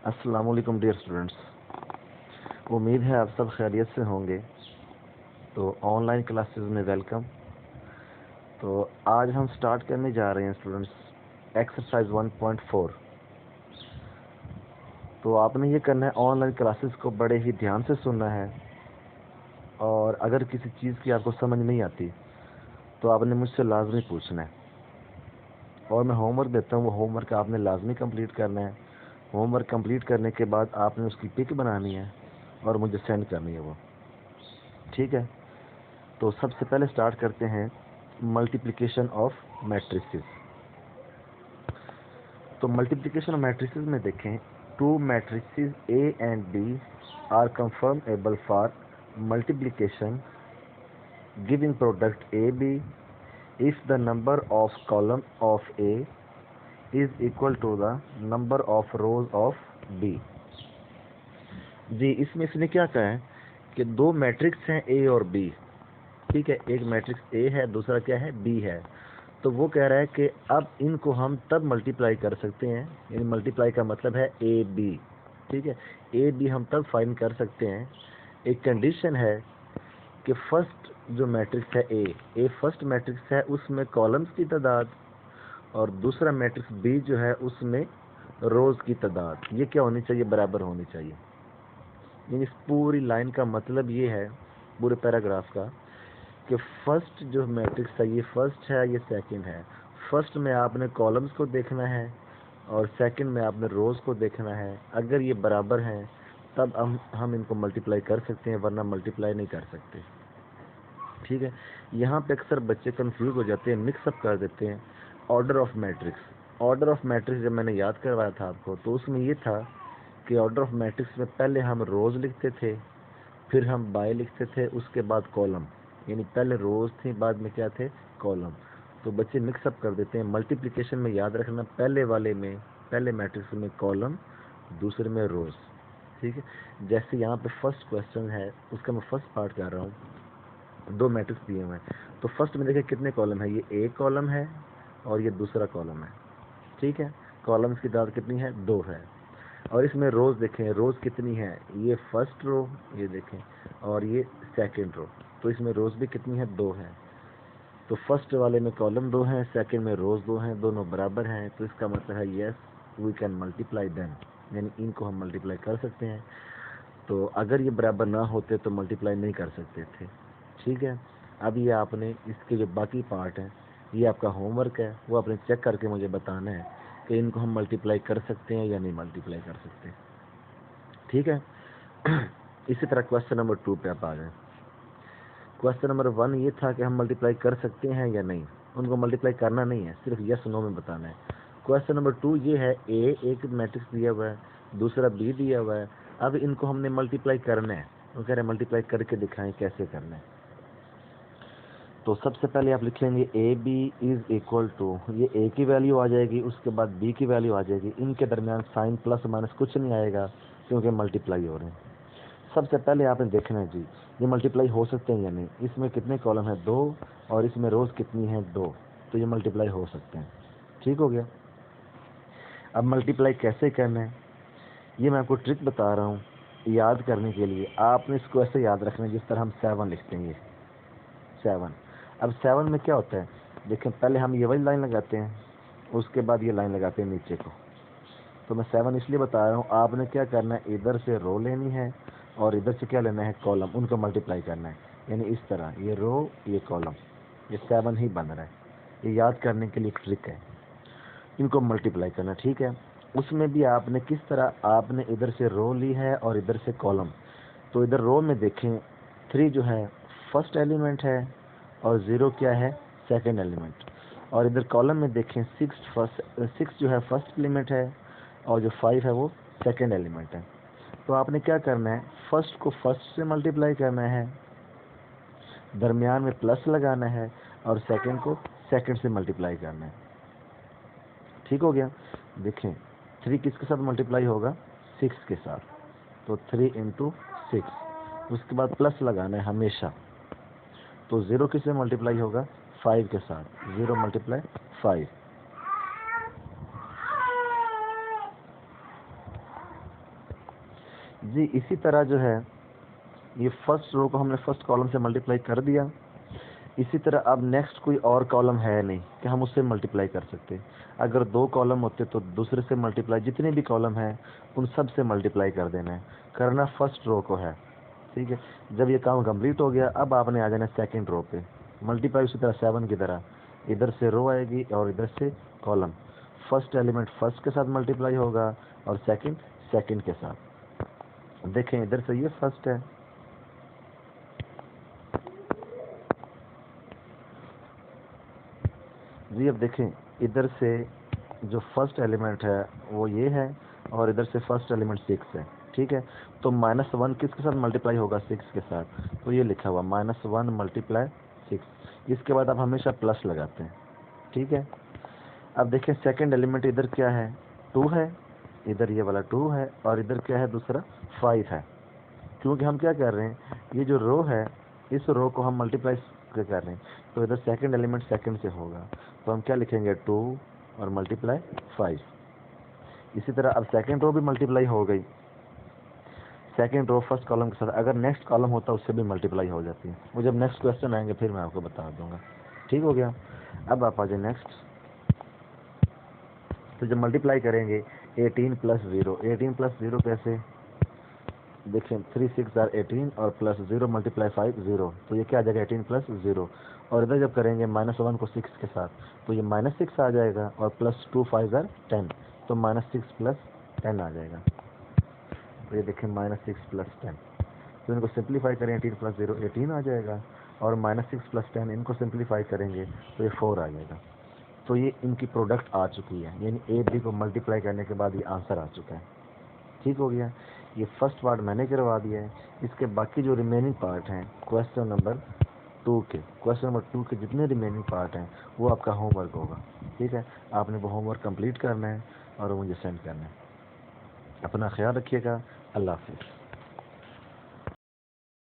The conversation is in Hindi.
अस्सलाम वालेकुम डियर स्टूडेंट्स। उम्मीद है आप सब खैरियत से होंगे। तो ऑनलाइन क्लासेस में वेलकम। तो आज हम स्टार्ट करने जा रहे हैं स्टूडेंट्स एक्सरसाइज 1.4। तो आपने ये करना है, ऑनलाइन क्लासेस को बड़े ही ध्यान से सुनना है, और अगर किसी चीज़ की आपको समझ नहीं आती तो आपने मुझसे लाजमी पूछना है, और मैं होमवर्क देता हूँ, वो होमवर्क आपने लाजमी कंप्लीट करना है। होमवर्क कंप्लीट करने के बाद आपने उसकी पिक बनानी है और मुझे सेंड करनी है वो, ठीक है। तो सबसे पहले स्टार्ट करते हैं मल्टीप्लिकेशन ऑफ मैट्रिसेस। तो मल्टीप्लिकेशन ऑफ मैट्रिसेस में देखें, two matrices A and B are conformable for multiplication giving product A B if the number of column of A is equal to the number of rows of B. जी, इसमें इसने क्या कहा है कि दो मैट्रिक्स हैं ए और बी, ठीक है। एक मैट्रिक्स ए है, दूसरा क्या है, बी है। तो वो कह रहा है कि अब इनको हम तब मल्टीप्लाई कर सकते हैं, यानी मल्टीप्लाई का मतलब है ए बी, ठीक है। ए बी हम तब फाइंड कर सकते हैं, एक कंडीशन है कि फर्स्ट जो मैट्रिक्स है ए फर्स्ट मैट्रिक्स है, उसमें कॉलम्स की तादाद, और दूसरा मैट्रिक्स बी जो है उसमें रोज की तादाद, ये क्या होनी चाहिए, बराबर होनी चाहिए। यानी इस पूरी लाइन का मतलब ये है, पूरे पैराग्राफ का, कि फर्स्ट जो मैट्रिक्स है ये फर्स्ट है, ये सेकंड है। फर्स्ट में आपने कॉलम्स को देखना है और सेकंड में आपने रोज को देखना है। अगर ये बराबर हैं तब हम इनको मल्टीप्लाई कर सकते हैं, वरना मल्टीप्लाई नहीं कर सकते, ठीक है। यहाँ पे अक्सर बच्चे कंफ्यूज हो जाते हैं, मिक्सअप कर देते हैं order of matrix. Order of matrix जब मैंने याद करवाया था आपको, तो उसमें ये था कि ऑर्डर ऑफ मैट्रिक्स में पहले हम रोज लिखते थे, फिर हम बाय लिखते थे, उसके बाद कॉलम, यानी पहले रोज थी, बाद में क्या थे, कॉलम। तो बच्चे मिक्सअप कर देते हैं। मल्टीप्लिकेशन में याद रखना, पहले वाले में, पहले मैट्रिक्स में कॉलम, दूसरे में रोज, ठीक है। जैसे यहाँ पे फर्स्ट क्वेश्चन है, उसका मैं फर्स्ट पार्ट कर रहा हूँ। दो मैट्रिक्स दिए हुए हैं, तो फर्स्ट में देखिए कितने कॉलम है, ये एक कॉलम है और ये दूसरा कॉलम है, ठीक है। कॉलम्स की तादाद कितनी है, दो है। और इसमें रोज देखें, रोज कितनी है, ये फर्स्ट रो, ये देखें, और ये सेकंड रो। तो इसमें रोज भी कितनी है, दो है। तो फर्स्ट वाले में कॉलम दो हैं, सेकंड में रोज दो हैं, दोनों बराबर हैं। तो इसका मतलब है yes we can multiply them, यानी इनको हम मल्टीप्लाई कर सकते हैं। तो अगर ये बराबर ना होते तो मल्टीप्लाई नहीं कर सकते थे, ठीक है। अब ये आपने इसके जो बाकी पार्ट हैं, ये आपका होमवर्क है, वो आपने चेक करके मुझे बताना है कि इनको हम मल्टीप्लाई कर सकते हैं या नहीं मल्टीप्लाई कर सकते, ठीक है। इसी तरह क्वेश्चन नंबर 2 पे आप आ जाए। क्वेश्चन नंबर 1 ये था कि हम मल्टीप्लाई कर सकते हैं या नहीं, उनको मल्टीप्लाई करना नहीं है, सिर्फ यस नो में बताना है। क्वेश्चन नंबर 2 ये है, ए एक मैट्रिक्स दिया हुआ है, दूसरा बी दिया हुआ है, अब इनको हमने मल्टीप्लाई करना है। वो कह रहे हैं मल्टीप्लाई करके दिखाएं कैसे करना है। तो सबसे पहले आप लिखेंगे A B is equal to, ये ए की वैल्यू आ जाएगी, उसके बाद बी की वैल्यू आ जाएगी, इनके दरमियान साइन प्लस माइनस कुछ नहीं आएगा क्योंकि मल्टीप्लाई हो रहे हैं। सबसे पहले आपने देखना है जी, ये मल्टीप्लाई हो सकते हैं या नहीं। इसमें कितने कॉलम है, दो, और इसमें रोज कितनी है, दो। तो ये मल्टीप्लाई हो सकते हैं, ठीक हो गया। अब मल्टीप्लाई कैसे करना है, ये मैं आपको ट्रिक बता रहा हूँ याद करने के लिए। आपने इसको ऐसे याद रखना है जिस तरह हम 7 लिखते हैं, ये 7। अब 7 में क्या होता है, देखें, पहले हम ये वाली लाइन लगाते हैं, उसके बाद ये लाइन लगाते हैं नीचे को। तो मैं 7 इसलिए बता रहा हूँ, आपने क्या करना है, इधर से रो लेनी है और इधर से क्या लेना है, कॉलम, उनको मल्टीप्लाई करना है। यानी इस तरह, ये रो, ये कॉलम, ये 7 ही बन रहा है। ये याद करने के लिए एक ट्रिक है, इनको मल्टीप्लाई करना, ठीक है। उसमें भी आपने किस तरह, आपने इधर से रो ली है और इधर से कॉलम। तो इधर रो में देखें 3 जो है फर्स्ट एलिमेंट है और 0 क्या है, सेकेंड एलिमेंट। और इधर कॉलम में देखें 6 जो है फर्स्ट एलिमेंट है और जो 5 है वो सेकेंड एलिमेंट है। तो आपने क्या करना है, फर्स्ट को फर्स्ट से मल्टीप्लाई करना है, दरमियान में प्लस लगाना है, और सेकंड को सेकंड से मल्टीप्लाई करना है, ठीक हो गया। देखें 3 किसके साथ मल्टीप्लाई होगा, 6 के साथ। तो 3 इंटू 6, उसके बाद प्लस लगाना है हमेशा। तो 0 किससे मल्टीप्लाई होगा, 5 के साथ, 0 मल्टीप्लाई 5। जी इसी तरह जो है ये फर्स्ट रो को हमने फर्स्ट कॉलम से मल्टीप्लाई कर दिया। इसी तरह अब नेक्स्ट कोई और कॉलम है नहीं कि हम उससे मल्टीप्लाई कर सकते। अगर 2 कॉलम होते तो दूसरे से मल्टीप्लाई, जितने भी कॉलम हैं उन सब से मल्टीप्लाई कर देना है, करना फर्स्ट रो को है। ठीक है, जब ये काम कंप्लीट हो गया अब आपने आ जाना सेकंड रो पे, मल्टीप्लाई उसी तरह 7 की तरह, इधर से रो आएगी और इधर से कॉलम। फर्स्ट एलिमेंट फर्स्ट के साथ मल्टीप्लाई होगा और सेकंड सेकंड के साथ। देखें इधर से ये फर्स्ट है, जी अब देखें इधर से जो फर्स्ट एलिमेंट है वो ये है और इधर से फर्स्ट एलिमेंट 6 है। ठीक है, तो -1 किसके साथ मल्टीप्लाई होगा? 6 के साथ। तो ये लिखा हुआ -1 मल्टीप्लाई 6। इसके बाद आप हमेशा प्लस लगाते हैं। ठीक है, अब देखिए सेकंड एलिमेंट इधर क्या है? 2 है, इधर ये वाला 2 है और इधर क्या है? दूसरा 5 है। क्योंकि हम क्या कर रहे हैं, ये जो रो है इस रो को हम मल्टीप्लाई कर रहे हैं, तो इधर सेकंड एलिमेंट सेकंड से होगा, तो हम क्या लिखेंगे? 2 और मल्टीप्लाई 5। इसी तरह अब सेकंड रो भी मल्टीप्लाई हो गई, सेकंड रो फर्स्ट कॉलम के साथ, अगर नेक्स्ट कॉलम होता उससे भी मल्टीप्लाई हो जाती है। वो जब नेक्स्ट क्वेश्चन आएंगे फिर मैं आपको बता दूंगा। ठीक हो गया, अब आप आ जाए नेक्स्ट। तो जब मल्टीप्लाई करेंगे 18 प्लस 0, 18 प्लस 0 कैसे? देखिए 3 6 आर 18 और प्लस 0 मल्टीप्लाई 5 0, तो ये क्या आ जाएगा? 18 प्लस 0। और इधर जब करेंगे -1 को 6 के साथ, तो ये -6 आ जाएगा और प्लस 2 5 आर 10, तो -6 प्लस 10 आ जाएगा। तो ये देखें -6 प्लस 10, तो इनको सिंप्लीफाई करें 18 प्लस 0 18 आ जाएगा और -6 प्लस 10 इनको सिंप्लीफाई करेंगे तो ये 4 आ जाएगा। तो ये इनकी प्रोडक्ट आ चुकी है, यानी ए बी को मल्टीप्लाई करने के बाद ये आंसर आ चुका है। ठीक हो गया, ये फर्स्ट पार्ट मैंने करवा दिया है। इसके बाकी जो रिमेनिंग पार्ट हैं क्वेश्चन नंबर 2 के जितने रिमेनिंग पार्ट हैं वो आपका होमवर्क होगा। ठीक है, आपने वो होमवर्क कंप्लीट करना है और मुझे सेंड करना है। अपना ख्याल रखिएगा। अल्लाह हाफिज़।